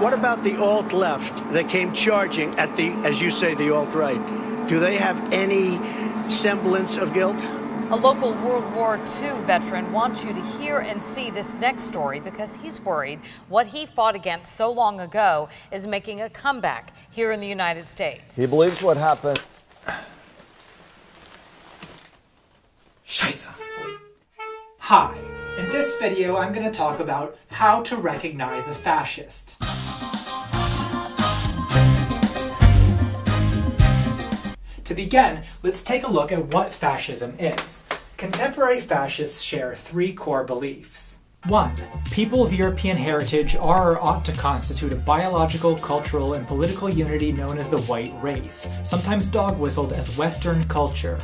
What about the alt-left that came charging at the, as you say, the alt-right? Do they have any semblance of guilt? A local World War II veteran wants you to hear and see this next story because he's worried what he fought against so long ago is making a comeback here in the United States. He believes what happened. Scheiße. Hi, in this video I'm going to talk about how to recognize a fascist. To begin, let's take a look at what fascism is. Contemporary fascists share three core beliefs. 1. People of European heritage are or ought to constitute a biological, cultural, and political unity known as the white race, sometimes dog-whistled as Western culture.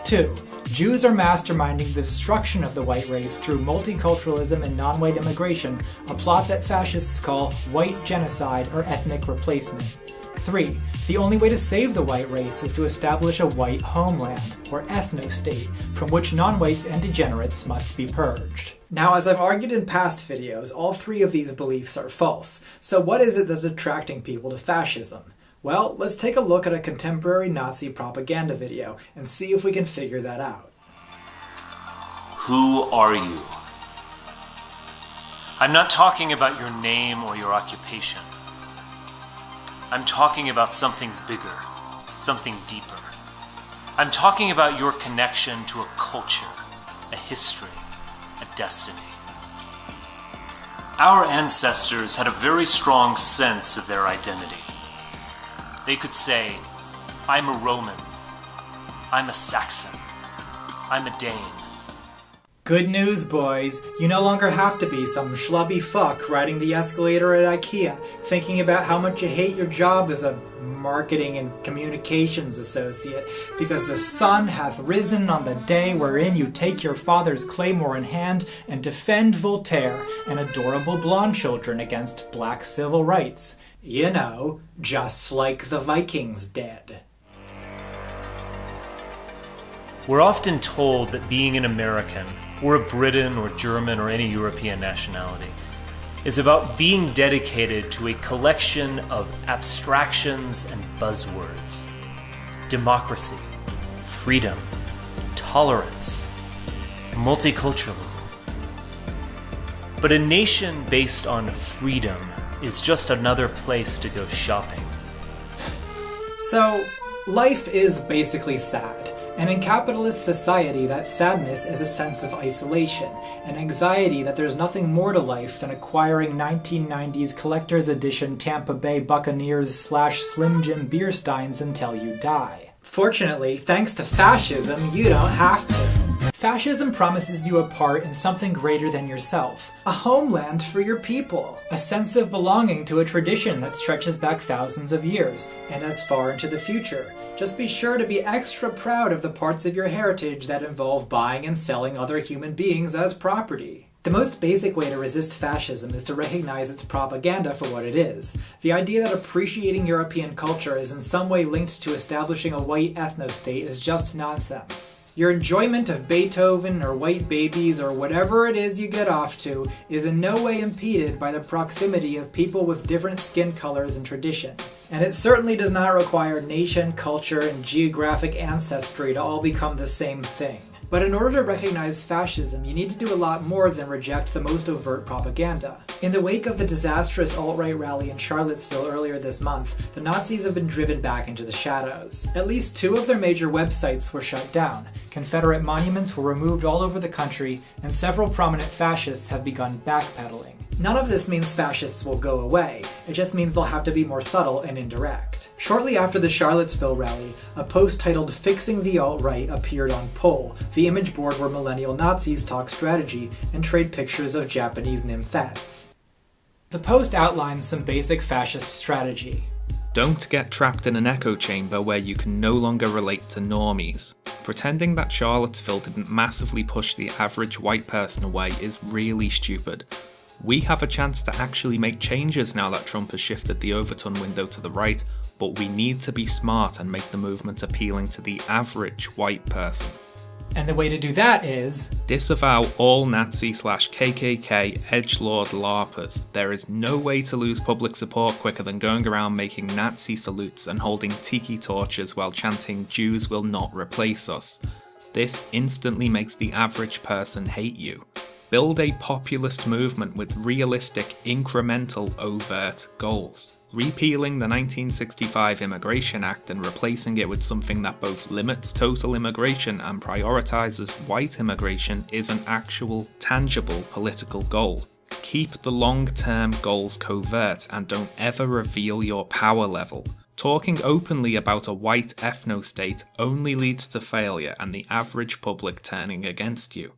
2. Jews are masterminding the destruction of the white race through multiculturalism and non-white immigration, a plot that fascists call white genocide or ethnic replacement. 3. The only way to save the white race is to establish a white homeland, or ethno-state, from which non-whites and degenerates must be purged. Now, as I've argued in past videos, all three of these beliefs are false. So what is it that's attracting people to fascism? Well, let's take a look at a contemporary Nazi propaganda video and see if we can figure that out. Who are you? I'm not talking about your name or your occupation. I'm talking about something bigger, something deeper. I'm talking about your connection to a culture, a history, a destiny. Our ancestors had a very strong sense of their identity. They could say, I'm a Roman, I'm a Saxon, I'm a Dane. Good news, boys. You no longer have to be some schlubby fuck riding the escalator at IKEA, thinking about how much you hate your job as a marketing and communications associate, because the sun hath risen on the day wherein you take your father's claymore in hand and defend Voltaire and adorable blonde children against black civil rights. You know, just like the Vikings did. We're often told that being an American, or a Briton or German or any European nationality, is about being dedicated to a collection of abstractions and buzzwords. Democracy, freedom, tolerance, multiculturalism. But a nation based on freedom is just another place to go shopping. So, life is basically sad. And in capitalist society, that sadness is a sense of isolation, an anxiety that there's nothing more to life than acquiring 1990s collector's edition Tampa Bay Buccaneers / Slim Jim beer steins until you die. Fortunately, thanks to fascism, you don't have to. Fascism promises you a part in something greater than yourself, a homeland for your people, a sense of belonging to a tradition that stretches back thousands of years, and as far into the future. Just be sure to be extra proud of the parts of your heritage that involve buying and selling other human beings as property. The most basic way to resist fascism is to recognize its propaganda for what it is. The idea that appreciating European culture is in some way linked to establishing a white ethno-state is just nonsense. Your enjoyment of Beethoven or white babies or whatever it is you get off to is in no way impeded by the proximity of people with different skin colors and traditions. And it certainly does not require nation, culture, and geographic ancestry to all become the same thing. But in order to recognize fascism, you need to do a lot more than reject the most overt propaganda. In the wake of the disastrous alt-right rally in Charlottesville earlier this month, the Nazis have been driven back into the shadows. At least 2 of their major websites were shut down, Confederate monuments were removed all over the country, and several prominent fascists have begun backpedaling. None of this means fascists will go away, it just means they'll have to be more subtle and indirect. Shortly after the Charlottesville rally, a post titled "Fixing the Alt-Right" appeared on Poll, the image board where millennial Nazis talk strategy and trade pictures of Japanese nymphettes. The post outlines some basic fascist strategy. Don't get trapped in an echo chamber where you can no longer relate to normies. Pretending that Charlottesville didn't massively push the average white person away is really stupid. We have a chance to actually make changes now that Trump has shifted the Overton window to the right, but we need to be smart and make the movement appealing to the average white person. And the way to do that is... disavow all Nazi/KKK edgelord LARPers. There is no way to lose public support quicker than going around making Nazi salutes and holding tiki torches while chanting "Jews will not replace us." This instantly makes the average person hate you. Build a populist movement with realistic, incremental, overt goals. Repealing the 1965 Immigration Act and replacing it with something that both limits total immigration and prioritizes white immigration is an actual, tangible political goal. Keep the long-term goals covert and don't ever reveal your power level. Talking openly about a white ethno-state only leads to failure and the average public turning against you.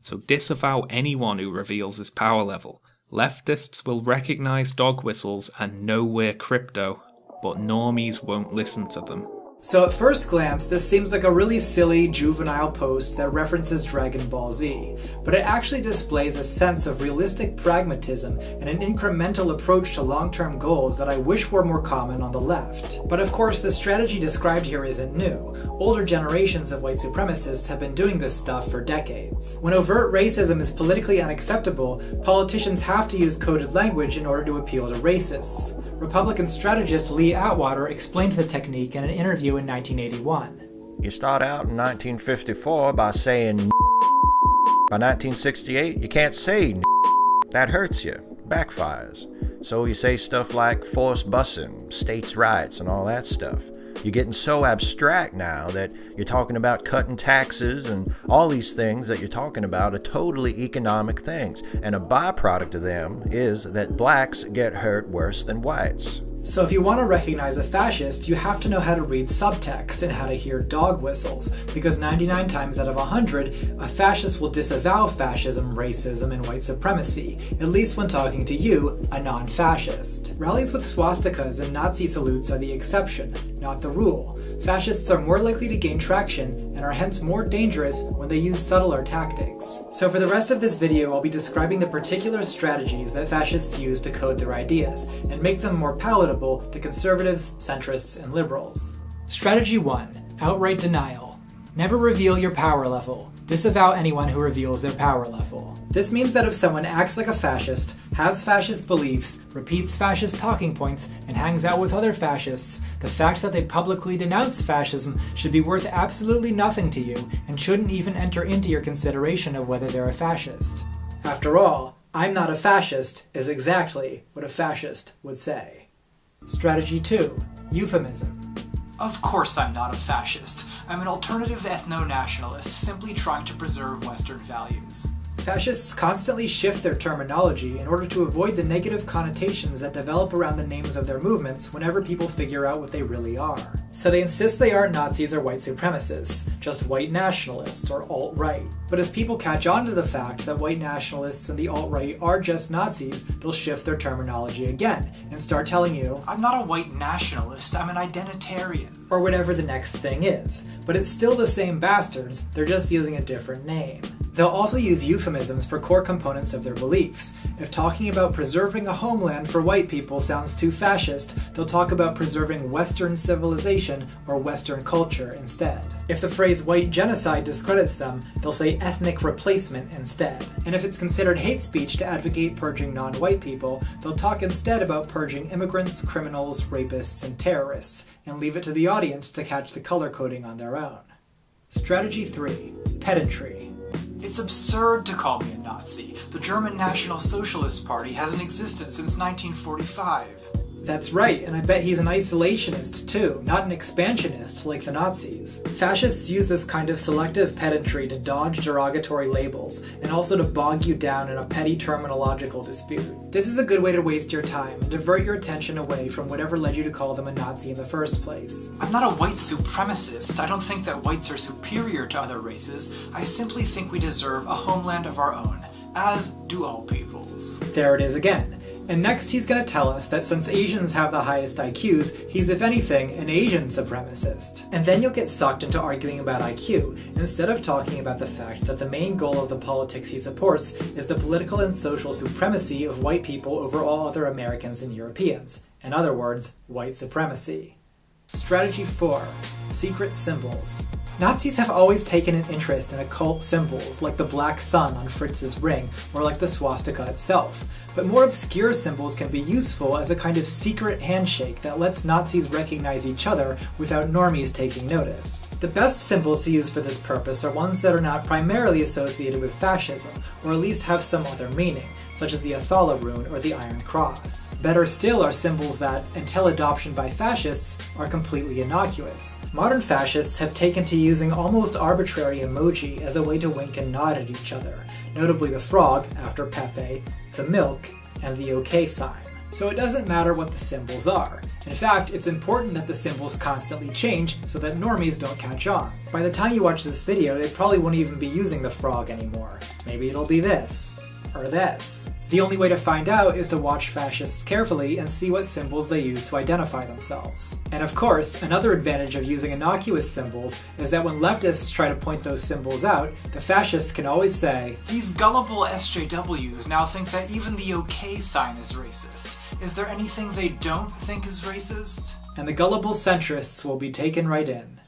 So disavow anyone who reveals his power level. Leftists will recognise dog whistles and know we're crypto, but normies won't listen to them. So at first glance, this seems like a really silly, juvenile post that references Dragon Ball Z, but it actually displays a sense of realistic pragmatism and an incremental approach to long-term goals that I wish were more common on the left. But of course, the strategy described here isn't new. Older generations of white supremacists have been doing this stuff for decades. When overt racism is politically unacceptable, politicians have to use coded language in order to appeal to racists. Republican strategist Lee Atwater explained the technique in an interview in 1981. You start out in 1954 by saying by 1968 you can't say that hurts you, backfires. So you say stuff like forced busing, states' rights, and all that stuff. You're getting so abstract now that you're talking about cutting taxes and all these things that you're talking about are totally economic things. And a byproduct of them is that blacks get hurt worse than whites. So if you want to recognize a fascist, you have to know how to read subtext and how to hear dog whistles, because 99 times out of 100, a fascist will disavow fascism, racism, and white supremacy, at least when talking to you, a non-fascist. Rallies with swastikas and Nazi salutes are the exception, not the rule. Fascists are more likely to gain traction and are hence more dangerous when they use subtler tactics. So for the rest of this video, I'll be describing the particular strategies that fascists use to code their ideas and make them more palatable to conservatives, centrists, and liberals. Strategy 1. Outright denial. Never reveal your power level. Disavow anyone who reveals their power level. This means that if someone acts like a fascist, has fascist beliefs, repeats fascist talking points, and hangs out with other fascists, the fact that they publicly denounce fascism should be worth absolutely nothing to you and shouldn't even enter into your consideration of whether they're a fascist. After all, "I'm not a fascist" is exactly what a fascist would say. Strategy 2. Euphemism. Of course I'm not a fascist. I'm an alternative ethno-nationalist simply trying to preserve Western values. Fascists constantly shift their terminology in order to avoid the negative connotations that develop around the names of their movements whenever people figure out what they really are. So they insist they aren't Nazis or white supremacists, just white nationalists or alt-right. But as people catch on to the fact that white nationalists and the alt-right are just Nazis, they'll shift their terminology again and start telling you, "I'm not a white nationalist, I'm an identitarian," or whatever the next thing is. But it's still the same bastards, they're just using a different name. They'll also use euphemisms for core components of their beliefs. If talking about preserving a homeland for white people sounds too fascist, they'll talk about preserving Western civilization or Western culture instead. If the phrase white genocide discredits them, they'll say ethnic replacement instead. And if it's considered hate speech to advocate purging non-white people, they'll talk instead about purging immigrants, criminals, rapists, and terrorists, and leave it to the audience to catch the color coding on their own. Strategy 3. Pedantry. It's absurd to call me a Nazi. The German National Socialist Party hasn't existed since 1945. That's right, and I bet he's an isolationist too, not an expansionist like the Nazis. Fascists use this kind of selective pedantry to dodge derogatory labels, and also to bog you down in a petty terminological dispute. This is a good way to waste your time and divert your attention away from whatever led you to call them a Nazi in the first place. I'm not a white supremacist. I don't think that whites are superior to other races. I simply think we deserve a homeland of our own, as do all peoples. There it is again. And next he's going to tell us that since Asians have the highest IQs, he's if anything an Asian supremacist. And then you'll get sucked into arguing about IQ, instead of talking about the fact that the main goal of the politics he supports is the political and social supremacy of white people over all other Americans and Europeans. In other words, white supremacy. Strategy 4. Secret symbols. Nazis have always taken an interest in occult symbols, like the black sun on Fritz's ring, or like the swastika itself. But more obscure symbols can be useful as a kind of secret handshake that lets Nazis recognize each other without normies taking notice. The best symbols to use for this purpose are ones that are not primarily associated with fascism, or at least have some other meaning, such as the Athala rune or the Iron Cross. Better still are symbols that, until adoption by fascists, are completely innocuous. Modern fascists have taken to using almost arbitrary emoji as a way to wink and nod at each other, notably the frog, after Pepe, the milk, and the OK sign. So it doesn't matter what the symbols are. In fact, it's important that the symbols constantly change so that normies don't catch on. By the time you watch this video, they probably won't even be using the frog anymore. Maybe it'll be this, or this. The only way to find out is to watch fascists carefully and see what symbols they use to identify themselves. And of course, another advantage of using innocuous symbols is that when leftists try to point those symbols out, the fascists can always say, "These gullible SJWs now think that even the OK sign is racist. Is there anything they don't think is racist?" And the gullible centrists will be taken right in.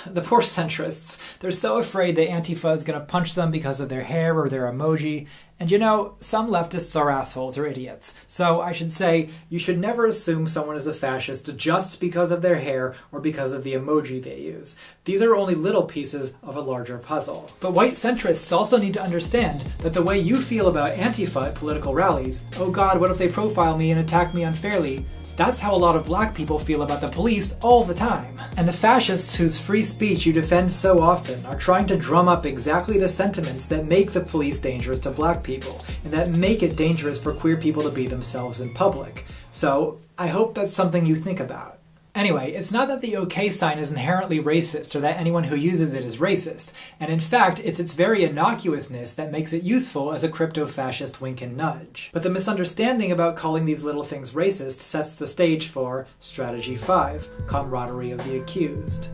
The poor centrists. They're so afraid that Antifa is going to punch them because of their hair or their emoji. And you know, some leftists are assholes or idiots. So I should say, you should never assume someone is a fascist just because of their hair or because of the emoji they use. These are only little pieces of a larger puzzle. But white centrists also need to understand that the way you feel about Antifa at political rallies, oh god, what if they profile me and attack me unfairly, that's how a lot of black people feel about the police all the time. And the fascists whose free speech you defend so often are trying to drum up exactly the sentiments that make the police dangerous to black people, and that make it dangerous for queer people to be themselves in public. So, I hope that's something you think about. Anyway, it's not that the OK sign is inherently racist or that anyone who uses it is racist, and in fact, it's its very innocuousness that makes it useful as a crypto-fascist wink and nudge. But the misunderstanding about calling these little things racist sets the stage for Strategy 5, Camaraderie of the Accused.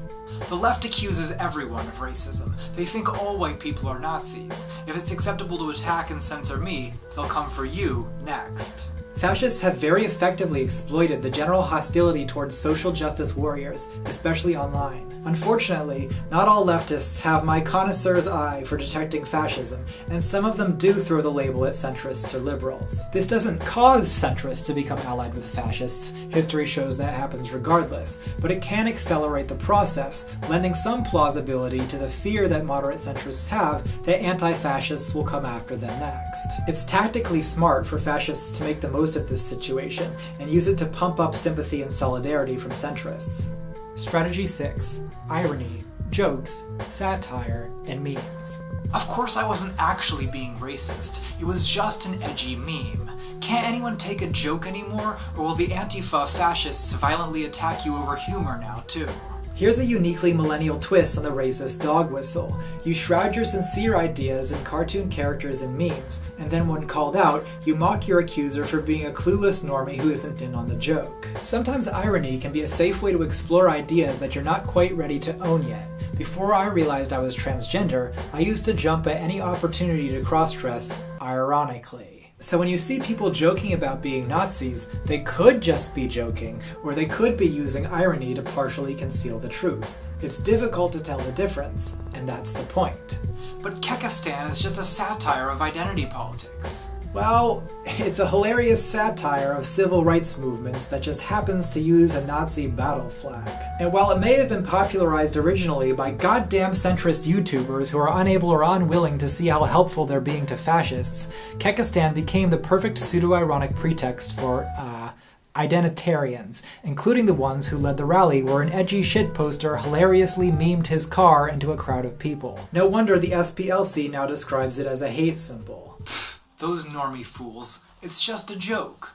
The left accuses everyone of racism. They think all white people are Nazis. If it's acceptable to attack and censor me, they'll come for you next. Fascists have very effectively exploited the general hostility towards social justice warriors, especially online. Unfortunately, not all leftists have my connoisseur's eye for detecting fascism, and some of them do throw the label at centrists or liberals. This doesn't cause centrists to become allied with fascists, history shows that happens regardless, but it can accelerate the process, lending some plausibility to the fear that moderate centrists have that anti-fascists will come after them next. It's tactically smart for fascists to make the most of this situation, and use it to pump up sympathy and solidarity from centrists. Strategy 6. Irony, jokes, satire, and memes. Of course I wasn't actually being racist. It was just an edgy meme. Can't anyone take a joke anymore, or will the Antifa fascists violently attack you over humor now, too? Here's a uniquely millennial twist on the racist dog whistle. You shroud your sincere ideas in cartoon characters and memes, and then when called out, you mock your accuser for being a clueless normie who isn't in on the joke. Sometimes irony can be a safe way to explore ideas that you're not quite ready to own yet. Before I realized I was transgender, I used to jump at any opportunity to cross-dress ironically. So when you see people joking about being Nazis, they could just be joking, or they could be using irony to partially conceal the truth. It's difficult to tell the difference, and that's the point. But Kekistan is just a satire of identity politics. Well, it's a hilarious satire of civil rights movements that just happens to use a Nazi battle flag. And while it may have been popularized originally by goddamn centrist YouTubers who are unable or unwilling to see how helpful they're being to fascists, Kekistan became the perfect pseudo-ironic pretext for, identitarians, including the ones who led the rally where an edgy shit poster hilariously memed his car into a crowd of people. No wonder the SPLC now describes it as a hate symbol. Those normie fools. It's just a joke.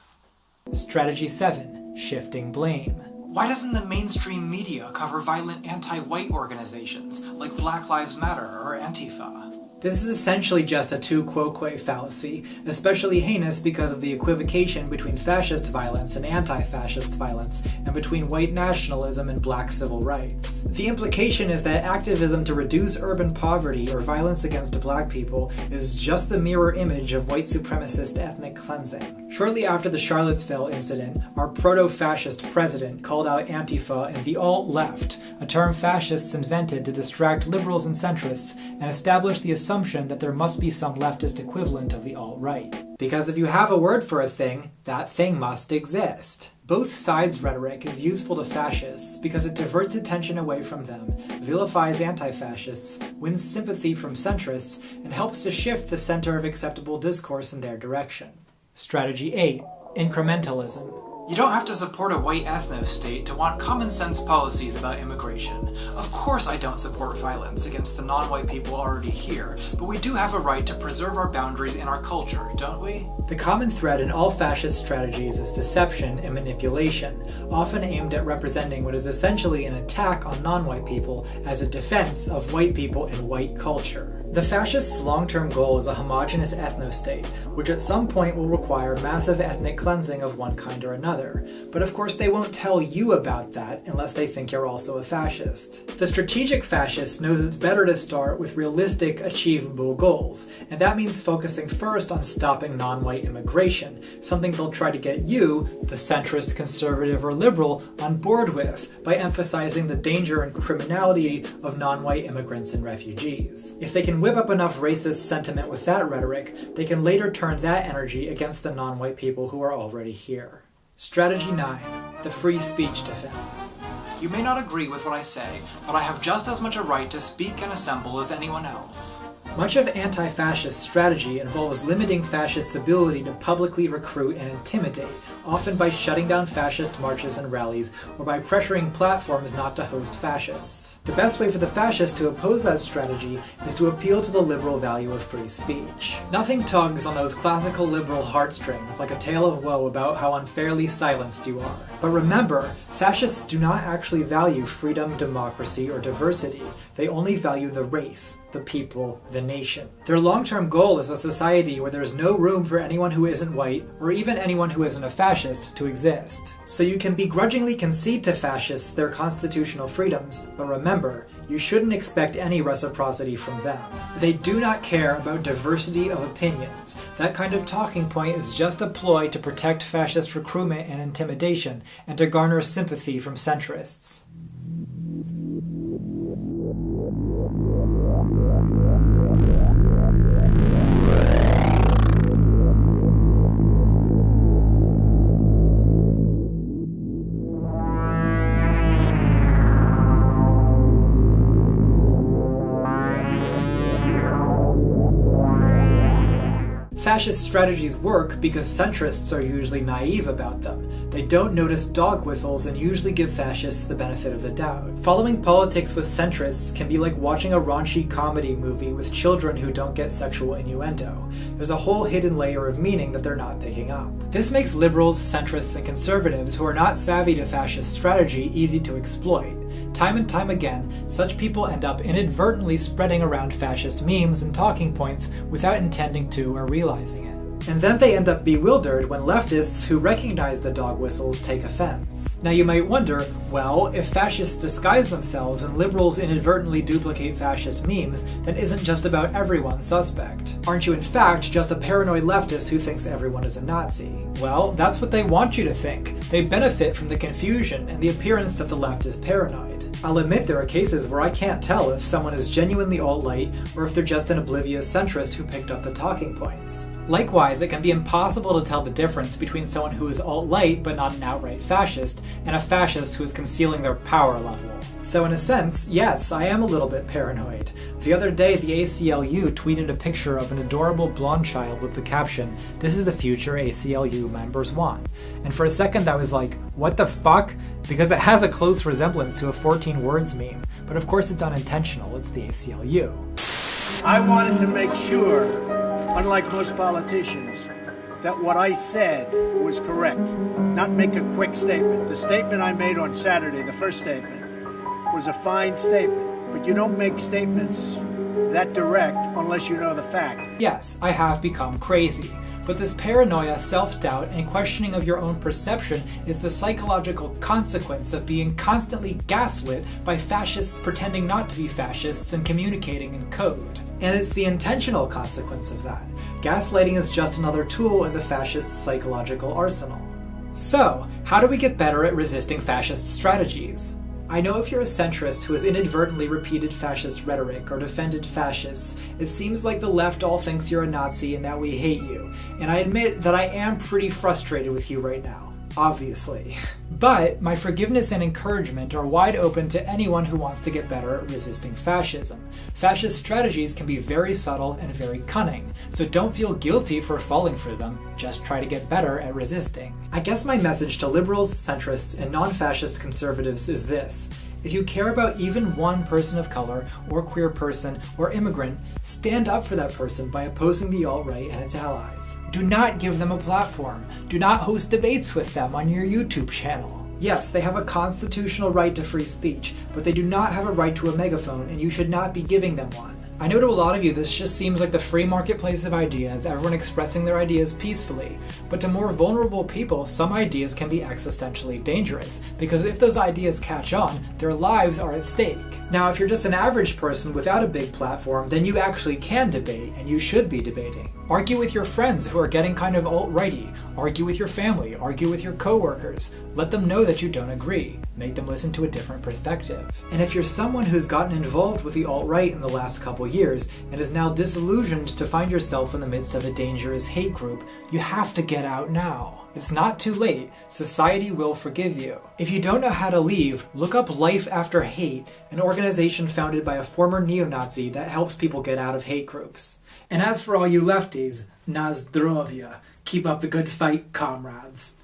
Strategy 7. Shifting blame. Why doesn't the mainstream media cover violent anti-white organizations like Black Lives Matter or Antifa? This is essentially just a tu quoque fallacy, especially heinous because of the equivocation between fascist violence and anti-fascist violence, and between white nationalism and black civil rights. The implication is that activism to reduce urban poverty or violence against black people is just the mirror image of white supremacist ethnic cleansing. Shortly after the Charlottesville incident, our proto-fascist president called out Antifa and the alt-left, a term fascists invented to distract liberals and centrists, and establish the assumption that there must be some leftist equivalent of the alt-right. Because if you have a word for a thing, that thing must exist. Both sides' rhetoric is useful to fascists because it diverts attention away from them, vilifies anti-fascists, wins sympathy from centrists, and helps to shift the center of acceptable discourse in their direction. Strategy 8. Incrementalism. You don't have to support a white ethno-state to want common-sense policies about immigration. Of course I don't support violence against the non-white people already here, but we do have a right to preserve our boundaries in our culture, don't we? The common thread in all fascist strategies is deception and manipulation, often aimed at representing what is essentially an attack on non-white people as a defense of white people and white culture. The fascists' long-term goal is a homogeneous ethno-state, which at some point will require massive ethnic cleansing of one kind or another. But of course they won't tell you about that unless they think you're also a fascist. The strategic fascist knows it's better to start with realistic, achievable goals, and that means focusing first on stopping non-white immigration, something they'll try to get you, the centrist, conservative, or liberal, on board with by emphasizing the danger and criminality of non-white immigrants and refugees. If they can whip up enough racist sentiment with that rhetoric, they can later turn that energy against the non-white people who are already here. Strategy 9. The free speech defense. You may not agree with what I say, but I have just as much a right to speak and assemble as anyone else. Much of anti-fascist strategy involves limiting fascists' ability to publicly recruit and intimidate, often by shutting down fascist marches and rallies, or by pressuring platforms not to host fascists. The best way for the fascists to oppose that strategy is to appeal to the liberal value of free speech. Nothing tugs on those classical liberal heartstrings like a tale of woe about how unfairly silenced you are. But remember, fascists do not actually value freedom, democracy, or diversity. They only value the race, the people, the nation. Their long-term goal is a society where there's no room for anyone who isn't white, or even anyone who isn't a fascist, to exist. So you can begrudgingly concede to fascists their constitutional freedoms, but remember, you shouldn't expect any reciprocity from them. They do not care about diversity of opinions. That kind of talking point is just a ploy to protect fascist recruitment and intimidation, and to garner sympathy from centrists. Fascist strategies work because centrists are usually naive about them. They don't notice dog whistles and usually give fascists the benefit of the doubt. Following politics with centrists can be like watching a raunchy comedy movie with children who don't get sexual innuendo. There's a whole hidden layer of meaning that they're not picking up. This makes liberals, centrists, and conservatives who are not savvy to fascist strategy easy to exploit. Time and time again, such people end up inadvertently spreading around fascist memes and talking points without intending to or realizing it. And then they end up bewildered when leftists who recognize the dog whistles take offense. Now you might wonder, well, if fascists disguise themselves and liberals inadvertently duplicate fascist memes, then isn't just about everyone suspect? Aren't you in fact just a paranoid leftist who thinks everyone is a Nazi? Well, that's what they want you to think. They benefit from the confusion and the appearance that the left is paranoid. I'll admit there are cases where I can't tell if someone is genuinely alt-right or if they're just an oblivious centrist who picked up the talking points. Likewise, it can be impossible to tell the difference between someone who is alt-right but not an outright fascist and a fascist who is concealing their power level. So in a sense, yes, I am a little bit paranoid. The other day, the ACLU tweeted a picture of an adorable blonde child with the caption, "This is the future ACLU members want." And for a second I was like, what the fuck? Because it has a close resemblance to a 14 words meme, but of course it's unintentional, it's the ACLU. I wanted to make sure, unlike most politicians, that what I said was correct, not make a quick statement. The statement I made on Saturday, the first statement, was a fine statement, but you don't make statements that direct unless you know the fact. Yes, I have become crazy. But this paranoia, self-doubt, and questioning of your own perception is the psychological consequence of being constantly gaslit by fascists pretending not to be fascists and communicating in code. And it's the intentional consequence of that. Gaslighting is just another tool in the fascist's psychological arsenal. So, how do we get better at resisting fascist strategies? I know if you're a centrist who has inadvertently repeated fascist rhetoric or defended fascists, it seems like the left all thinks you're a Nazi and that we hate you. And I admit that I am pretty frustrated with you right now, obviously. But my forgiveness and encouragement are wide open to anyone who wants to get better at resisting fascism. Fascist strategies can be very subtle and very cunning, so don't feel guilty for falling for them, just try to get better at resisting. I guess my message to liberals, centrists, and non-fascist conservatives is this. If you care about even one person of color, or queer person, or immigrant, stand up for that person by opposing the alt-right and its allies. Do not give them a platform. Do not host debates with them on your YouTube channel. Yes, they have a constitutional right to free speech, but they do not have a right to a megaphone, and you should not be giving them one. I know to a lot of you this just seems like the free marketplace of ideas, everyone expressing their ideas peacefully, but to more vulnerable people, some ideas can be existentially dangerous, because if those ideas catch on, their lives are at stake. Now, if you're just an average person without a big platform, then you actually can debate, and you should be debating. Argue with your friends who are getting kind of alt-righty. Argue with your family. Argue with your coworkers. Let them know that you don't agree. Make them listen to a different perspective. And if you're someone who's gotten involved with the alt-right in the last couple years and is now disillusioned to find yourself in the midst of a dangerous hate group, you have to get out now. It's not too late. Society will forgive you. If you don't know how to leave, look up Life After Hate, an organization founded by a former neo-Nazi that helps people get out of hate groups. And as for all you lefties, na zdrovya. Keep up the good fight, comrades.